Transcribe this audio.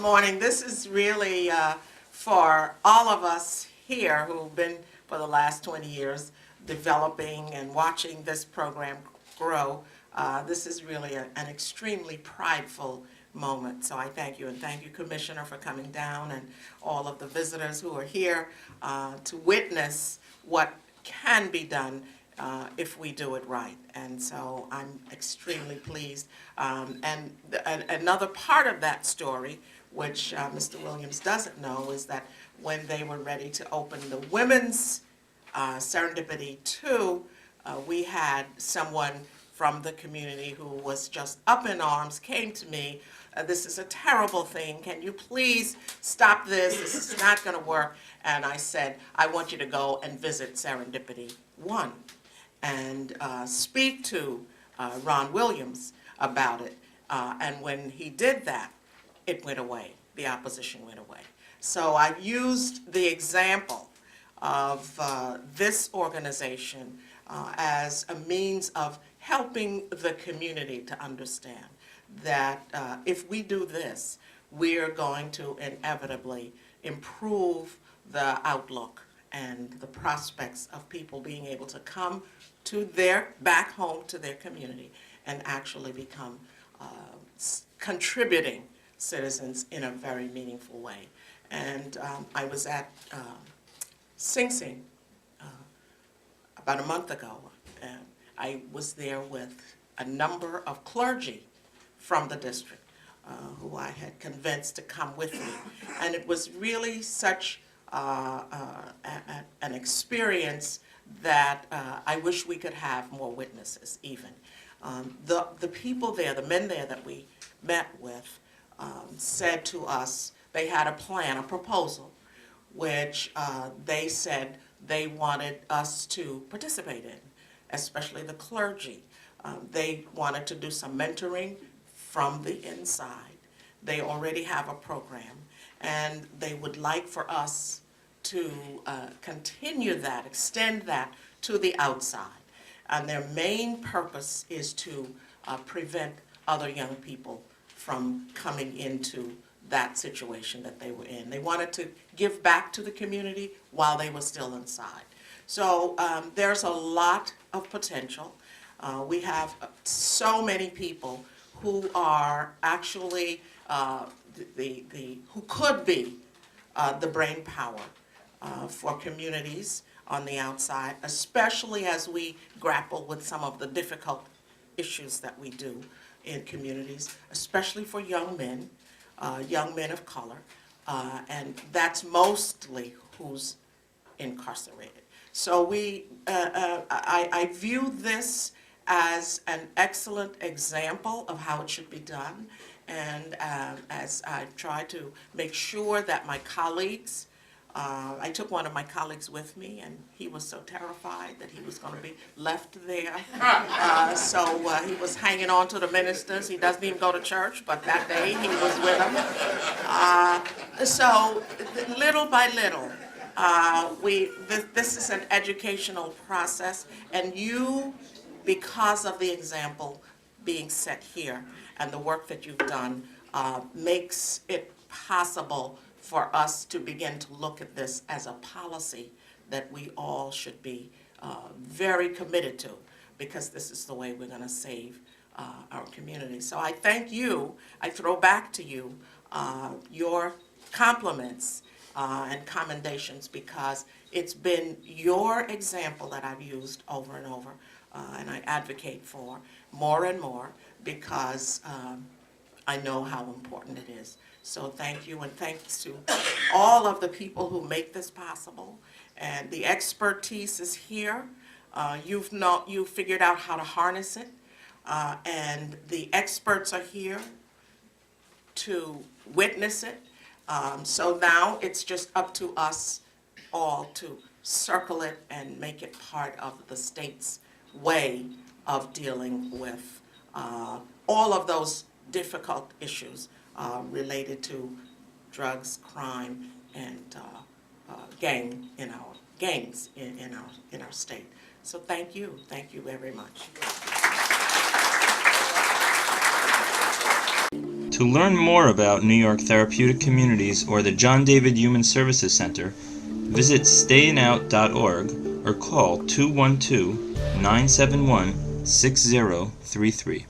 morning. This is really for all of us here who've been for the last 20 years developing and watching this program grow. This is really an extremely prideful moment. So I thank you, and thank you, Commissioner, for coming down, and all of the visitors who are here to witness what can be done if we do it right. And so I'm extremely pleased. And another part of that story, which Mr. Williams doesn't know, is that when they were ready to open the Women's Serendipity 2, we had someone from the community who was just up in arms, came to me, this is a terrible thing, can you please stop this, this is not going to work. And I said, I want you to go and visit Serendipity 1 and speak to Ron Williams about it. And when he did that, it went away. The opposition went away. So I used the example of this organization as a means of helping the community to understand that if we do this, we're going to inevitably improve the outlook and the prospects of people being able to come to back home to their community and actually become contributing citizens in a very meaningful way. And I was at Sing Sing about a month ago, and I was there with a number of clergy from the district who I had convinced to come with me. And it was really such an experience that I wish we could have more witnesses even. The people there, the men there that we met with, said to us they had a plan, a proposal, which they said they wanted us to participate in, especially the clergy. They wanted to do some mentoring from the inside. They already have a program, and they would like for us to continue that, extend that to the outside. And their main purpose is to prevent other young people from coming into that situation that they were in. They wanted to give back to the community while they were still inside. So there's a lot of potential. We have so many people who are actually who could be the brain power for communities on the outside, especially as we grapple with some of the difficult issues that we do in communities, especially for young men of color, and that's mostly who's incarcerated. So I view this as an excellent example of how it should be done, and as I try to make sure that my colleagues, I took one of my colleagues with me, and he was so terrified that he was going to be left there. So he was hanging on to the ministers. He doesn't even go to church, but that day he was with them. So little by little, this is an educational process, and you, because of the example being set here and the work that you've done, makes it possible for us to begin to look at this as a policy that we all should be very committed to, because this is the way we're going to save our community. So I thank you. I throw back to you your compliments and commendations, because it's been your example that I've used over and over, and I advocate for more and more, because I know how important it is. So thank you, and thanks to all of the people who make this possible. And the expertise is here. You've figured out how to harness it, and the experts are here to witness it. So now it's just up to us all to circle it and make it part of the state's way of dealing with all of those difficult issues related to drugs, crime, and gangs in our state. So thank you very much. To learn more about New York Therapeutic Communities or the John David Human Services Center, visit stayinout.org or call 212-971-6033.